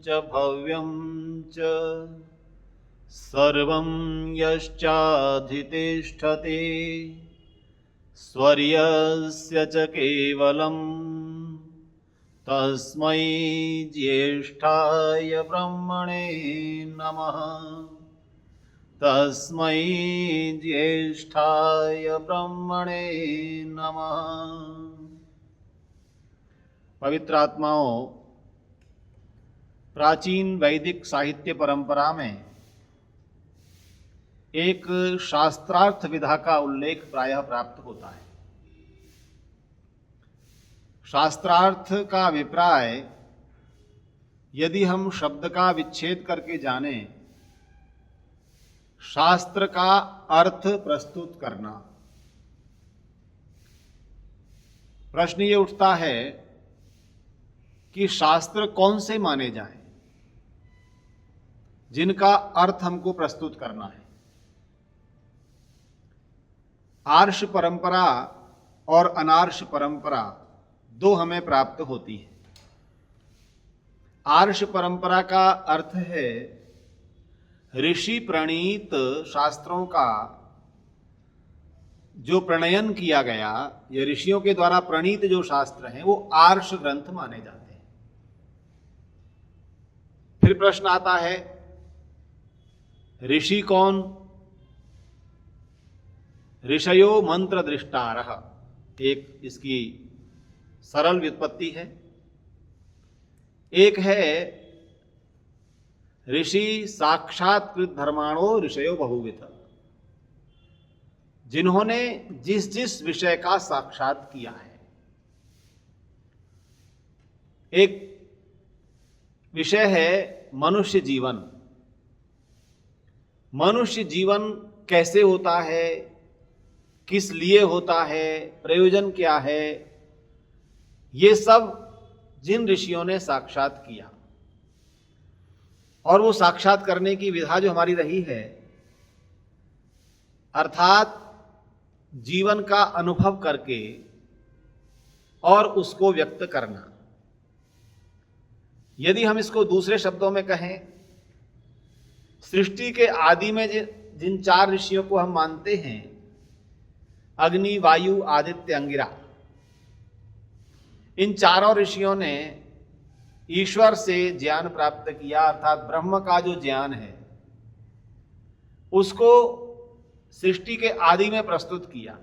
च भव्यं च सर्वं यश्चाधितिष्ठति स्वर्यस्य च केवलं तस्मै ज्येष्ठाय ब्रह्मणे नमः। तस्मै ज्येष्ठाय ब्रह्मणे नमः। पवित्र आत्माओं, प्राचीन वैदिक साहित्य परंपरा में एक शास्त्रार्थ विधा का उल्लेख प्रायः प्राप्त होता है। शास्त्रार्थ का अभिप्राय यदि हम शब्द का विच्छेद करके जानें, शास्त्र का अर्थ प्रस्तुत करना। प्रश्न ये उठता है कि शास्त्र कौन से माने जाएं जिनका अर्थ हमको प्रस्तुत करना है। आर्ष परंपरा और अनार्ष परंपरा दो हमें प्राप्त होती है। आर्ष परंपरा का अर्थ है ऋषि प्रणीत शास्त्रों का जो प्रणयन किया गया, ये ऋषियों के द्वारा प्रणीत जो शास्त्र हैं वो आर्ष ग्रंथ माने जाते हैं। फिर प्रश्न आता है, ऋषि कौन? ऋषयो मंत्र दृष्टारः, एक इसकी सरल व्युत्पत्ति है। एक है ऋषि साक्षात्कृत धर्माणो ऋषयो बहुविध, जिन्होंने जिस जिस विषय का साक्षात किया है। एक विषय है मनुष्य जीवन। मनुष्य जीवन कैसे होता है, किस लिए होता है, प्रयोजन क्या है, ये सब जिन ऋषियों ने साक्षात किया, और वो साक्षात करने की विधा जो हमारी रही है, अर्थात जीवन का अनुभव करके और उसको व्यक्त करना। यदि हम इसको दूसरे शब्दों में कहें, सृष्टि के आदि में जिन चार ऋषियों को हम मानते हैं, अग्नि, वायु, आदित्य, अंगिरा, इन चारों ऋषियों ने ईश्वर से ज्ञान प्राप्त किया, अर्थात ब्रह्म का जो ज्ञान है उसको सृष्टि के आदि में प्रस्तुत किया।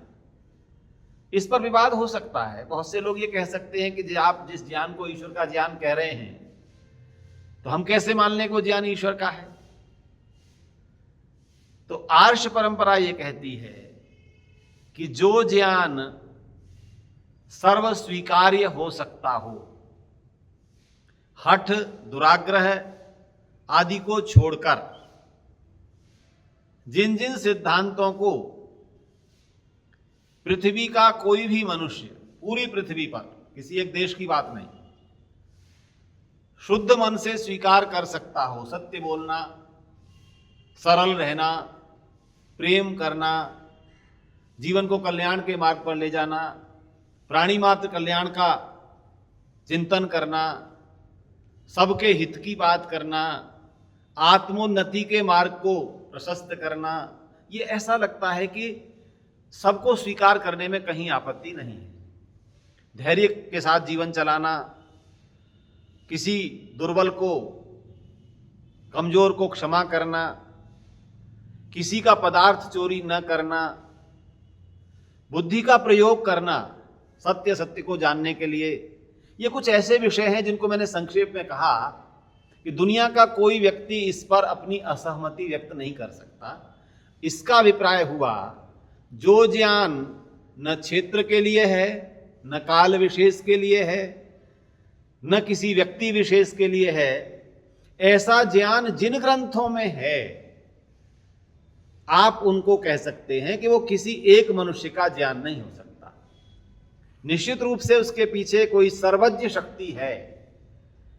इस पर विवाद हो सकता है। बहुत से लोग ये कह सकते हैं कि आप जिस ज्ञान को ईश्वर का ज्ञान कह रहे हैं, तो हम कैसे मान लें को ज्ञान ईश्वर का है? तो आर्ष परंपरा ये कहती है कि जो ज्ञान सर्व स्वीकार्य हो सकता हो, हठ, दुराग्रह आदि को छोड़कर, जिन जिन सिद्धांतों को पृथ्वी का कोई भी मनुष्य, पूरी पृथ्वी पर, किसी एक देश की बात नहीं, शुद्ध मन से स्वीकार कर सकता हो, सत्य बोलना, सरल रहना, प्रेम करना, जीवन को कल्याण के मार्ग पर ले जाना, प्राणी मात्र कल्याण का चिंतन करना, सबके हित की बात करना, आत्मोन्नति के मार्ग को प्रशस्त करना, ये ऐसा लगता है कि सबको स्वीकार करने में कहीं आपत्ति नहीं है। धैर्य के साथ जीवन चलाना, किसी दुर्बल को, कमजोर को क्षमा करना, किसी का पदार्थ चोरी न करना, बुद्धि का प्रयोग करना सत्य सत्य को जानने के लिए, ये कुछ ऐसे विषय हैं जिनको मैंने संक्षेप में कहा कि दुनिया का कोई व्यक्ति इस पर अपनी असहमति व्यक्त नहीं कर सकता। इसका अभिप्राय हुआ, जो ज्ञान न क्षेत्र के लिए है, न काल विशेष के लिए है, न किसी व्यक्ति विशेष के लिए है, ऐसा ज्ञान जिन ग्रंथों में है, आप उनको कह सकते हैं कि वो किसी एक मनुष्य का ज्ञान नहीं हो सकता। निश्चित रूप से उसके पीछे कोई सर्वज्ञ शक्ति है।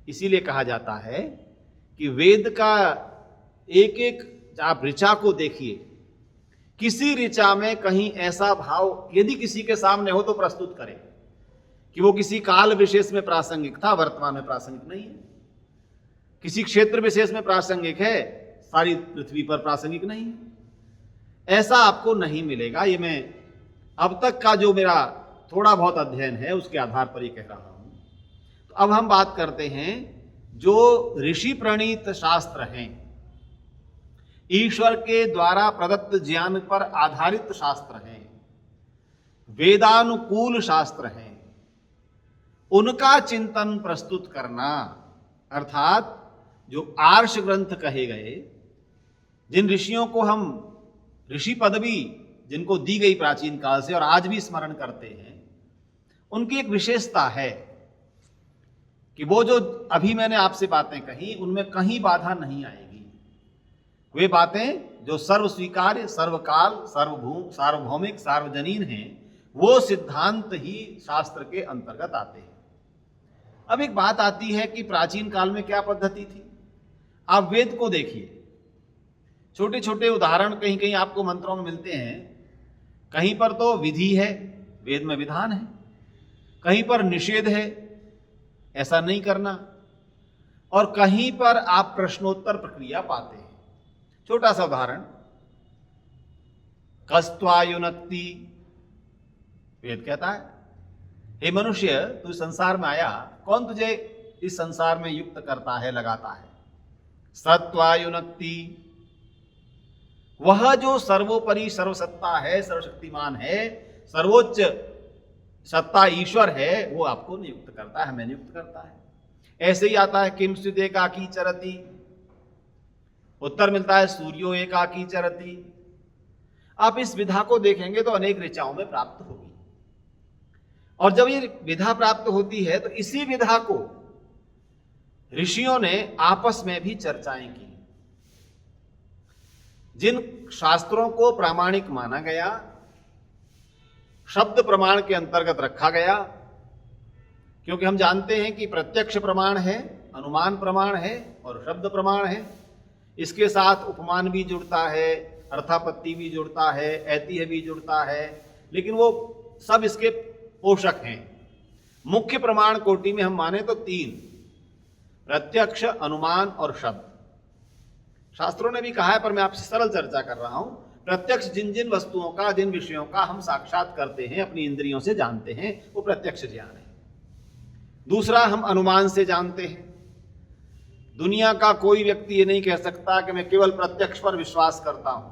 इसीलिए कहा जाता है कि वेद का एक एक आप ऋचा को देखिए, किसी ऋचा में कहीं ऐसा भाव यदि किसी के सामने हो तो प्रस्तुत करें कि वो किसी काल विशेष में प्रासंगिक था, वर्तमान में प्रासंगिक नहीं है। किसी क्षेत्र विशेष में प्रासंगिक है, सारी पृथ्वी पर प्रासंगिक नहीं है। ऐसा आपको नहीं मिलेगा। ये मैं अब तक का जो मेरा थोड़ा बहुत अध्ययन है उसके आधार पर ये कह रहा हूं। तो अब हम बात करते हैं जो ऋषि प्रणीत शास्त्र हैं, ईश्वर के द्वारा प्रदत्त ज्ञान पर आधारित शास्त्र हैं, वेदानुकूल शास्त्र हैं, उनका चिंतन प्रस्तुत करना, अर्थात जो आर्ष ग्रंथ कहे गए, जिन ऋषियों को हम ऋषि पदवी जिनको दी गई प्राचीन काल से और आज भी स्मरण करते हैं, उनकी एक विशेषता है कि वो जो अभी मैंने आपसे बातें कही उनमें कहीं बाधा नहीं आएगी। वे बातें जो सर्व स्वीकार्य, सर्वकाल, सार्वभौमिक, सार्वजनीन हैं, वो सिद्धांत ही शास्त्र के अंतर्गत आते हैं। अब एक बात आती है कि प्राचीन काल में क्या पद्धति थी। आप वेद को देखिए, छोटे छोटे उदाहरण कहीं कहीं आपको मंत्रों में मिलते हैं। कहीं पर तो विधि है, वेद में विधान है, कहीं पर निषेध है, ऐसा नहीं करना, और कहीं पर आप प्रश्नोत्तर प्रक्रिया पाते हैं। छोटा सा उदाहरण, कस्त्वायुनक्ति, वेद कहता है हे मनुष्य, तू संसार में आया, कौन तुझे इस संसार में युक्त करता है, लगाता है। सत्वायुनक्ति, वह जो सर्वोपरि सर्वसत्ता है, सर्वशक्तिमान है, सर्वोच्च सत्ता ईश्वर है, वो आपको नियुक्त करता है, हमें नियुक्त करता है। ऐसे ही आता है किम स्थित एकाकी चरति, उत्तर मिलता है सूर्यो एकाकी चरति। आप इस विधा को देखेंगे तो अनेक ऋचाओं में प्राप्त होगी, और जब ये विधा प्राप्त होती है तो इसी विधा को ऋषियों ने आपस में भी चर्चाएं की। जिन शास्त्रों को प्रामाणिक माना गया, शब्द प्रमाण के अंतर्गत रखा गया, क्योंकि हम जानते हैं कि प्रत्यक्ष प्रमाण है, अनुमान प्रमाण है और शब्द प्रमाण है। इसके साथ उपमान भी जुड़ता है, अर्थापत्ति भी जुड़ता है, ऐतिह्य भी जुड़ता है, लेकिन वो सब इसके पोषक हैं। मुख्य प्रमाण कोटि में हम माने तो 3, प्रत्यक्ष, अनुमान और शब्द। शास्त्रों ने भी कहा है, पर मैं आपसे सरल चर्चा कर रहा हूं। प्रत्यक्ष जिन जिन वस्तुओं का, जिन विषयों का हम साक्षात करते हैं, अपनी इंद्रियों से जानते हैं, वो प्रत्यक्ष ज्ञान है। दूसरा, हम अनुमान से जानते हैं। दुनिया का कोई व्यक्ति ये नहीं कह सकता कि मैं केवल प्रत्यक्ष पर विश्वास करता हूं,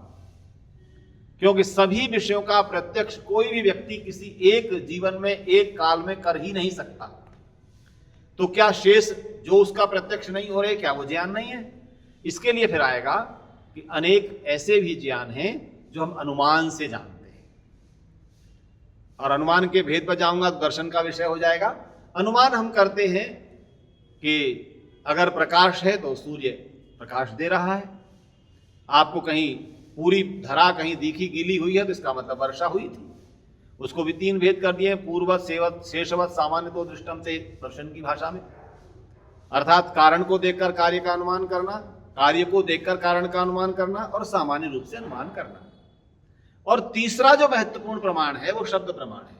क्योंकि सभी विषयों का प्रत्यक्ष कोई भी व्यक्ति किसी एक जीवन में, एक काल में कर ही नहीं सकता। तो क्या शेष जो उसका प्रत्यक्ष नहीं हो रहे, क्या वो ज्ञान नहीं है? इसके लिए फिर आएगा कि अनेक ऐसे भी ज्ञान हैं जो हम अनुमान से जानते हैं, और अनुमान के भेद पर जाऊंगा तो दर्शन का विषय हो जाएगा। अनुमान हम करते हैं कि अगर प्रकाश है तो सूर्य प्रकाश दे रहा है। आपको कहीं पूरी धरा कहीं दिखी गीली हुई है तो इसका मतलब वर्षा हुई थी। उसको भी 3 भेद कर दिए, पूर्ववत, सेवत, शेषवत, सामान्य तो दृष्टम से दर्शन की भाषा में, अर्थात कारण को देखकर कार्य का अनुमान करना, कार्य को देखकर कारण का अनुमान करना और सामान्य रूप से अनुमान करना। और तीसरा जो महत्वपूर्ण प्रमाण है वो शब्द प्रमाण है।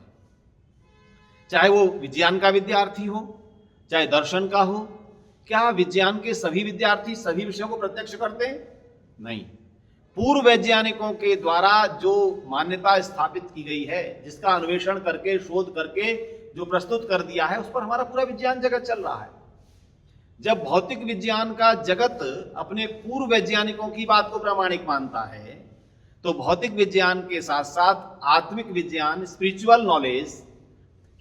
चाहे वो विज्ञान का विद्यार्थी हो, चाहे दर्शन का हो। क्या विज्ञान के सभी विद्यार्थी सभी विषयों को प्रत्यक्ष करते हैं? नहीं। पूर्व वैज्ञानिकों के द्वारा जो मान्यता स्थापित की गई है, जिसका अन्वेषण करके, शोध करके जो प्रस्तुत कर दिया है, उस पर हमारा पूरा विज्ञान जगत चल रहा है। जब भौतिक विज्ञान का जगत अपने पूर्व वैज्ञानिकों की बात को प्रामाणिक मानता है, तो भौतिक विज्ञान के साथ साथ आत्मिक विज्ञान, स्पिरिचुअल नॉलेज,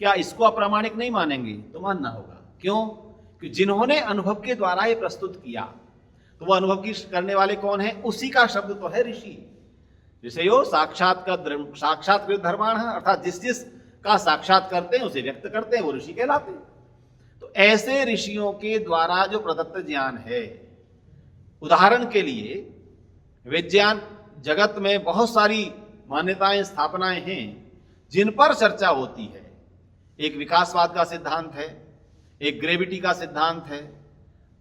क्या इसको अप्रामाणिक नहीं मानेंगे? तो मानना होगा। क्यों? कि जिन्होंने अनुभव के द्वारा ये प्रस्तुत किया, तो वो अनुभव की करने वाले कौन है? उसी का शब्द तो है ऋषि। ऋषयो साक्षात्कृत धर्माण, अर्थात जिस का साक्षात करते हैं उसे व्यक्त करते हैं, वो ऋषि कहलाते हैं। तो ऐसे ऋषियों के द्वारा जो प्रदत्त ज्ञान है, उदाहरण के लिए विज्ञान जगत में बहुत सारी मान्यताएं, स्थापनाएं हैं जिन पर चर्चा होती है। एक विकासवाद का सिद्धांत है, एक ग्रेविटी का सिद्धांत है,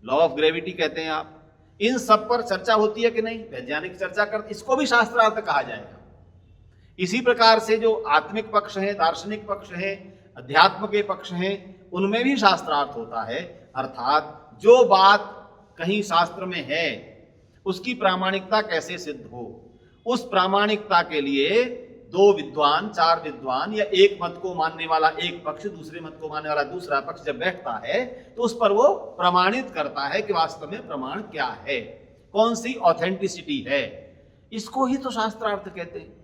लॉ ऑफ ग्रेविटी कहते हैं आप। इन सब पर चर्चा होती है कि नहीं? वैज्ञानिक चर्चा करते, इसको भी शास्त्रार्थ कहा जाएगा। इसी प्रकार से जो आत्मिक पक्ष है, दार्शनिक पक्ष है, अध्यात्म के पक्ष हैं, उनमें भी शास्त्रार्थ होता है। अर्थात जो बात कहीं शास्त्र में है, उसकी प्रामाणिकता कैसे सिद्ध हो। उस प्रामाणिकता के लिए दो विद्वान, चार विद्वान या एक मत को मानने वाला एक पक्ष, दूसरे मत को मानने वाला दूसरा पक्ष जब बैठता है तो उस पर वो प्रमाणित करता है कि वास्तव में प्रमाण क्या है, कौन सी ऑथेंटिसिटी है। इसको ही तो शास्त्रार्थ कहते हैं।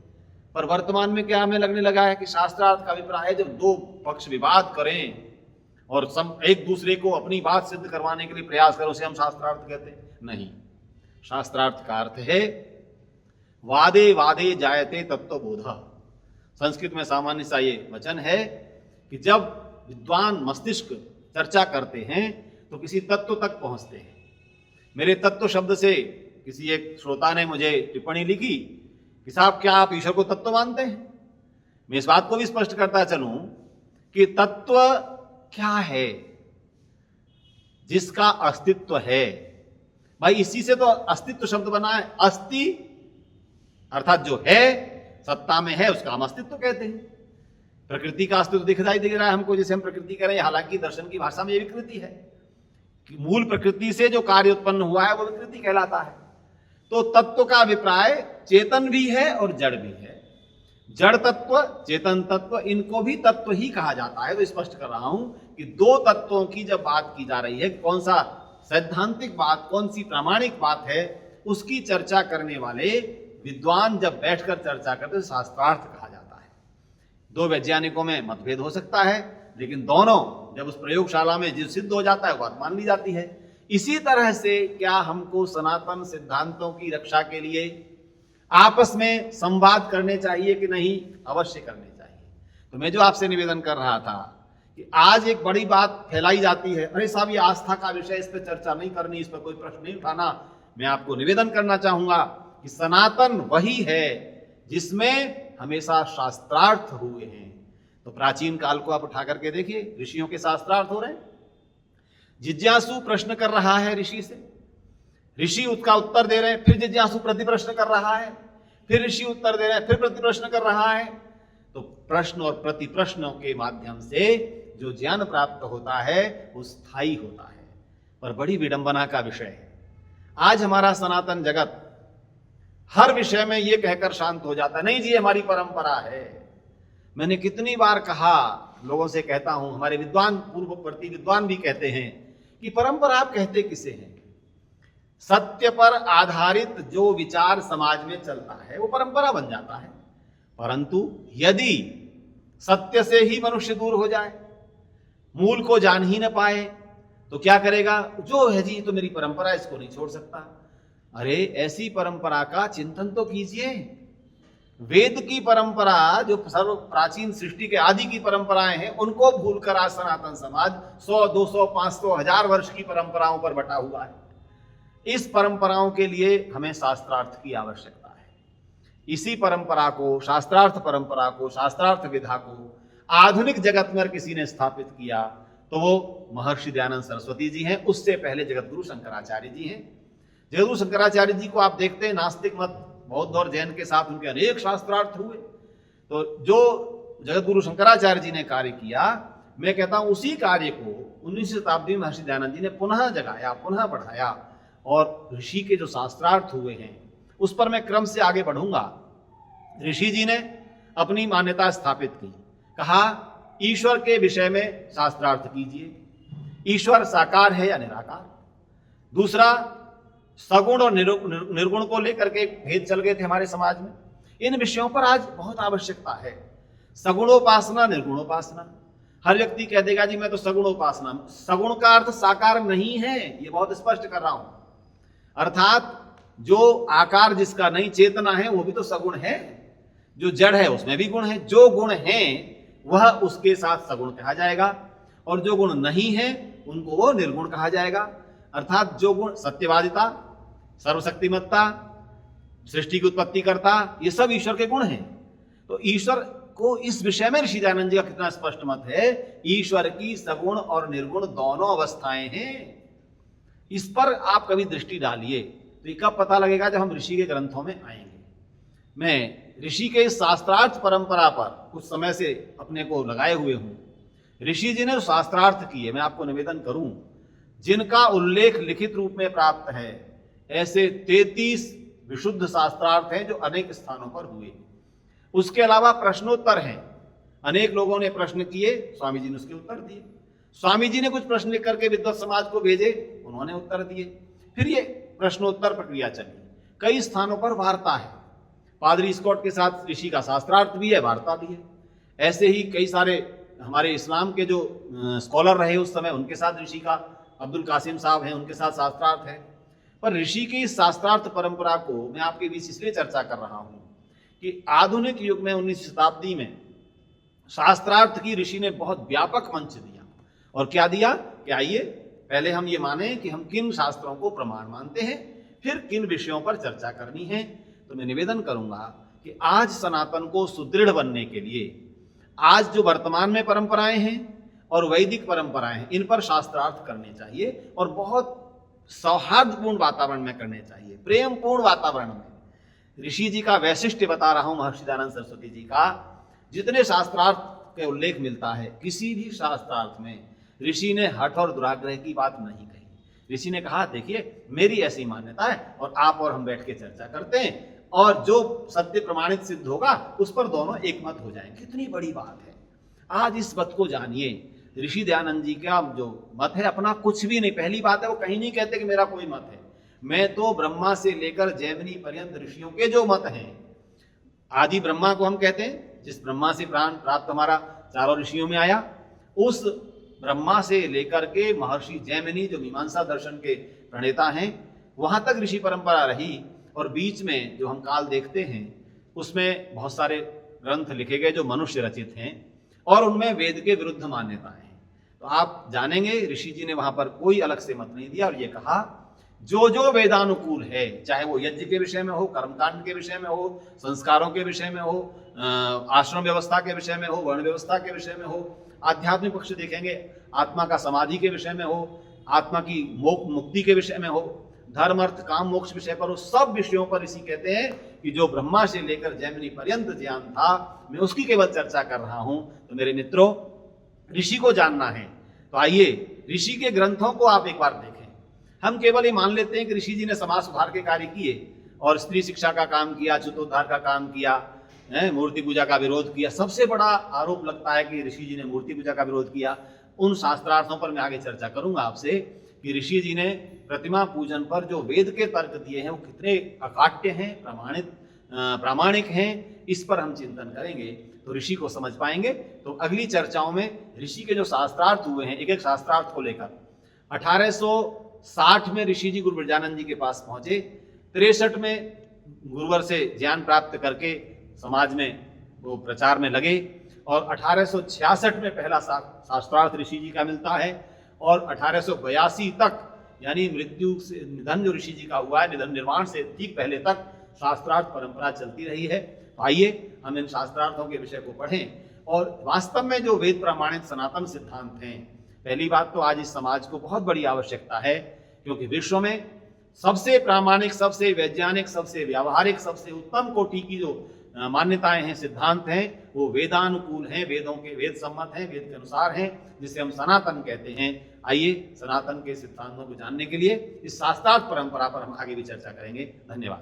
पर वर्तमान में क्या हमें लगने लगा है कि शास्त्रार्थ का अभिप्राय है जब दो पक्ष विवाद करें और एक दूसरे को अपनी बात सिद्ध करवाने के लिए प्रयास करें, उसे हम शास्त्रार्थ कहते हैं। नहीं, शास्त्रार्थ का अर्थ है वादे वादे जायते तत्वबोध। संस्कृत में सामान्य सा ये वचन है कि जब विद्वान मस्तिष्क चर्चा करते हैं तो किसी तत्व तक पहुंचते हैं। मेरे तत्व शब्द से किसी एक श्रोता ने मुझे टिप्पणी लिखी कि साहब क्या आप ईश्वर को तत्व मानते हैं। मैं इस बात को भी स्पष्ट करता चलूं कि तत्व क्या है, जिसका अस्तित्व है। भाई इसी से तो अस्तित्व शब्द बना है। अस्ति अर्थात जो है, सत्ता में है, उसका हम अस्तित्व कहते हैं। प्रकृति का अस्तित्व दिखाई दे रहा है हमको, जैसे हम प्रकृति करें, हालांकि दर्शन की भाषा में यह विकृति है कि मूल प्रकृति से जो कार्य उत्पन्न हुआ है वो विकृति कहलाता है। तो तत्व का अभिप्राय चेतन भी है और जड़ भी है। जड़ तत्व, चेतन तत्व, इनको भी तत्व ही कहा जाता है। तो स्पष्ट कर रहा हूं कि दो तत्वों की जब बात की जा रही है, कौन सा सैद्धांतिक बात, कौन सी प्रामाणिक बात है, उसकी चर्चा करने वाले विद्वान जब बैठकर चर्चा करते हैं शास्त्रार्थ कहा जाता है। दो वैज्ञानिकों में मतभेद हो सकता है, लेकिन दोनों जब उस प्रयोगशाला में जो सिद्ध हो जाता है बात मान ली जाती है। इसी तरह से क्या हमको सनातन सिद्धांतों की रक्षा के लिए आपस में संवाद करने चाहिए कि नहीं? अवश्य करने चाहिए। तो मैं जो आपसे निवेदन कर रहा था कि आज एक बड़ी बात फैलाई जाती है, अरे साहब ये आस्था का विषय, इस पर चर्चा नहीं करनी, इस पर कोई प्रश्न नहीं उठाना। मैं आपको निवेदन करना चाहूंगा कि सनातन वही है जिसमें हमेशा शास्त्रार्थ हुए हैं। तो प्राचीन काल को आप उठा करके देखिए, ऋषियों के शास्त्रार्थ हो रहे हैं। जिज्ञासु प्रश्न कर रहा है ऋषि से, ऋषि उसका उत्तर दे रहे हैं, फिर जिज्ञासु प्रति प्रश्न कर रहा है, फिर ऋषि उत्तर दे रहे हैं, फिर प्रति प्रश्न कर रहा है। तो प्रश्न और प्रति प्रश्नों के माध्यम से जो ज्ञान प्राप्त होता है वो स्थायी होता है। पर बड़ी विडंबना का विषय है, आज हमारा सनातन जगत हर विषय में ये कहकर शांत हो जाता है, नहीं जी हमारी परंपरा है। मैंने कितनी बार कहा, लोगों से कहता हूं, हमारे विद्वान, पूर्ववर्ती विद्वान भी कहते हैं कि परंपरा आप कहते किसे हैं? सत्य पर आधारित जो विचार समाज में चलता है वो परंपरा बन जाता है। परंतु यदि सत्य से ही मनुष्य दूर हो जाए, मूल को जान ही न पाए, तो क्या करेगा? जो है जी तो मेरी परंपरा, इसको नहीं छोड़ सकता। अरे ऐसी परंपरा का चिंतन तो कीजिए। वेद की परंपरा, जो सर्व प्राचीन सृष्टि के आदि की परंपराएं हैं, उनको भूलकर आज सनातन समाज 100, 200, 500, 1000 वर्ष की परंपराओं पर बटा हुआ है। इस परंपराओं के लिए हमें शास्त्रार्थ की आवश्यकता है। इसी परंपरा को, शास्त्रार्थ परंपरा को, शास्त्रार्थ विधा को आधुनिक जगत में किसी ने स्थापित किया तो वो महर्षि दयानंद सरस्वती जी हैं। उससे पहले जगतगुरु शंकराचार्य जी हैं। जगतगुरु शंकराचार्य जी को आप देखते हैं, नास्तिक मत, बौद्ध और जैन के साथ उनके अनेक शास्त्रार्थ हुए। तो जो जगतगुरु शंकराचार्य जी ने कार्य किया, मैं कहता हूं उसी कार्य को 19वीं शताब्दी में महर्षि दयानंद जी ने पुनः जगाया, पुनः बढ़ाया। और ऋषि के जो शास्त्रार्थ हुए हैं उस पर मैं क्रम से आगे बढ़ूंगा। ऋषि जी ने अपनी मान्यता स्थापित की, कहा ईश्वर के विषय में शास्त्रार्थ कीजिए, ईश्वर साकार है या निराकार। दूसरा, सगुण और निर्गुण को लेकर के भेद चल गए थे हमारे समाज में। इन विषयों पर आज बहुत आवश्यकता है। सगुणोपासना, निर्गुणोपासना। हर व्यक्ति कह देगा जी मैं तो सगुणोपासना, सगुण का अर्थ साकार नहीं है, ये बहुत स्पष्ट कर रहा हूं। अर्थात जो आकार जिसका नहीं, चेतना है, वो भी तो सगुण है। जो जड़ है उसमें भी गुण है। जो गुण है वह उसके साथ सगुण कहा जाएगा, और जो गुण नहीं है उनको वो निर्गुण कहा जाएगा। अर्थात जो गुण, सत्यवादिता, सर्वशक्तिमत्ता, सृष्टि की उत्पत्ति करता, ये सब ईश्वर के गुण हैं। तो ईश्वर को इस विषय में ऋषि दयानंद जी का कितना स्पष्ट मत है, ईश्वर की सगुण और निर्गुण दोनों अवस्थाएं हैं। इस पर आप कभी दृष्टि डालिए तो ये कब पता लगेगा? जब हम ऋषि के ग्रंथों में आएंगे। मैं ऋषि के शास्त्रार्थ परंपरा पर कुछ समय से अपने को लगाए हुए हूं। ऋषि जी ने शास्त्रार्थ किए, मैं आपको निवेदन करूं, जिनका उल्लेख लिखित रूप में प्राप्त है, ऐसे 33 विशुद्ध शास्त्रार्थ हैं जो अनेक स्थानों पर हुए। उसके अलावा प्रश्नोत्तर हैं, अनेक लोगों ने प्रश्न किए, स्वामी जी ने उसके उत्तर दिए। स्वामी जी ने कुछ प्रश्न लिख करके विद्वत समाज को भेजे, उन्होंने उत्तर दिए। फिर ये प्रश्नोत्तर प्रक्रिया चली। कई स्थानों पर वार्ता है, पादरी स्कॉट के साथ ऋषि का शास्त्रार्थ भी है, वार्ता भी है। ऐसे ही कई सारे हमारे इस्लाम के जो स्कॉलर रहे उस समय, उनके साथ ऋषि का, अब्दुल कासिम साहब हैं, उनके साथ शास्त्रार्थ है। पर ऋषि की इस शास्त्रार्थ परंपरा को मैं आपके बीच इसलिए चर्चा कर रहा हूं कि आधुनिक युग में 19वीं शताब्दी में शास्त्रार्थ की ऋषि ने बहुत व्यापक मंच दिया। और क्या दिया कि आइए पहले हम ये माने कि हम किन शास्त्रों को प्रमाण मानते हैं, फिर किन विषयों पर चर्चा करनी है। तो मैं निवेदन करूंगा कि आज सनातन को सुदृढ़ बनने के लिए आज जो वर्तमान में परंपराएं हैं और वैदिक परंपराएं हैं, इन पर शास्त्रार्थ करने चाहिए और बहुत सौहार्दपूर्ण वातावरण में करने चाहिए, प्रेमपूर्ण वातावरण में। ऋषि जी का वैशिष्ट्य बता रहा हूं, महर्षि दयानंद सरस्वती जी का जितने शास्त्रार्थ के उल्लेख मिलता है, किसी भी शास्त्रार्थ में ऋषि ने हठ और दुराग्रह की बात नहीं कही। ऋषि ने कहा देखिए मेरी ऐसी मान्यता है और आप और हम बैठ के चर्चा करते हैं और जो सत्य प्रमाणित सिद्ध होगा उस पर दोनों एकमत हो जाएंगे। कितनी बड़ी बात है। आज इस मत को जानिए, ऋषि दयानंद जी का जो मत है अपना कुछ भी नहीं। पहली बात है वो कहीं नहीं कहते कि मेरा कोई मत है, मैं तो ब्रह्मा से लेकर जैमिनी पर्यंत ऋषियों के जो मत हैं, आदि ब्रह्मा को हम कहते हैं, जिस ब्रह्मा से प्राण प्राप्त हमारा चारों ऋषियों में आया, उस ब्रह्मा से लेकर के महर्षि जैमिनी जो मीमांसा दर्शन के प्रणेता हैं, वहां तक ऋषि परंपरा रही। और बीच में जो हम काल देखते हैं उसमें बहुत सारे ग्रंथ लिखे गए जो मनुष्य रचित हैं और उनमें वेद के विरुद्ध मान्यताएं हैं। तो आप जानेंगे ऋषि जी ने वहां पर कोई अलग से मत नहीं दिया और ये कहा जो जो वेदानुकूल है, चाहे वो यज्ञ के विषय में हो, कर्मकांड के विषय में हो, संस्कारों के विषय में हो, आश्रम व्यवस्था के विषय में हो, वर्ण व्यवस्था के विषय में हो, आध्यात्मिक पक्ष देखेंगे, आत्मा का समाधि के विषय में हो, आत्मा की मुक्ति के विषय में हो, धर्म अर्थ काम मोक्ष विषय पर हो, सब विषयों पर ऋषि कहते हैं कि जो ब्रह्मा से लेकर जैमिनी पर्यंत ज्ञान था मैं उसकी केवल चर्चा कर रहा हूं। तो मेरे मित्रों, ऋषि को जानना है तो आइए ऋषि के ग्रंथों को आप एक बार देखें। हम केवल ये मान लेते हैं कि ऋषि जी ने समाज सुधार के कार्य किए और स्त्री शिक्षा का काम किया, अच्युतोद्धार का काम किया, मूर्ति पूजा का विरोध किया। सबसे बड़ा आरोप लगता है कि ऋषि जी ने मूर्ति पूजा का विरोध किया। उन शास्त्रार्थों पर मैं आगे चर्चा करूंगा आपसे कि ऋषि जी ने प्रतिमा पूजन पर जो वेद के तर्क दिए हैं वो कितने अकाट्य हैं, प्रामाणिक हैं, इस पर हम चिंतन करेंगे तो ऋषि को समझ पाएंगे। तो अगली चर्चाओं में ऋषि के जो शास्त्रार्थ हुए हैं, एक एक शास्त्रार्थ को लेकर 1860 में ऋषि जी गुरु ब्रजानंद जी के पास पहुंचे, 63 में गुरुवर से ज्ञान प्राप्त करके समाज में वो प्रचार में लगे और 1866 में पहला शास्त्रार्थ ऋषि जी का मिलता है और 1882 तक यानी मृत्यु से निधन जो ऋषि जी का हुआ है, निधन निर्वाण से ठीक पहले तक शास्त्रार्थ परंपरा चलती रही है। तो आइए हम इन शास्त्रार्थों के विषय को पढ़ें और वास्तव में जो वेद प्रमाणित सनातन सिद्धांत हैं, पहली बात तो आज इस समाज को बहुत बड़ी आवश्यकता है क्योंकि विश्व में सबसे प्रामाणिक, सबसे वैज्ञानिक, सबसे व्यावहारिक, सबसे उत्तम कोटि की जो मान्यताएं हैं, सिद्धांत हैं, वो वेदानुकूल हैं, वेदों के वेद सम्मत हैं, वेद के अनुसार हैं, जिसे हम सनातन कहते हैं। आइए सनातन के सिद्धांतों को जानने के लिए इस शास्त्रार्थ परंपरा पर हम आगे भी चर्चा करेंगे। धन्यवाद।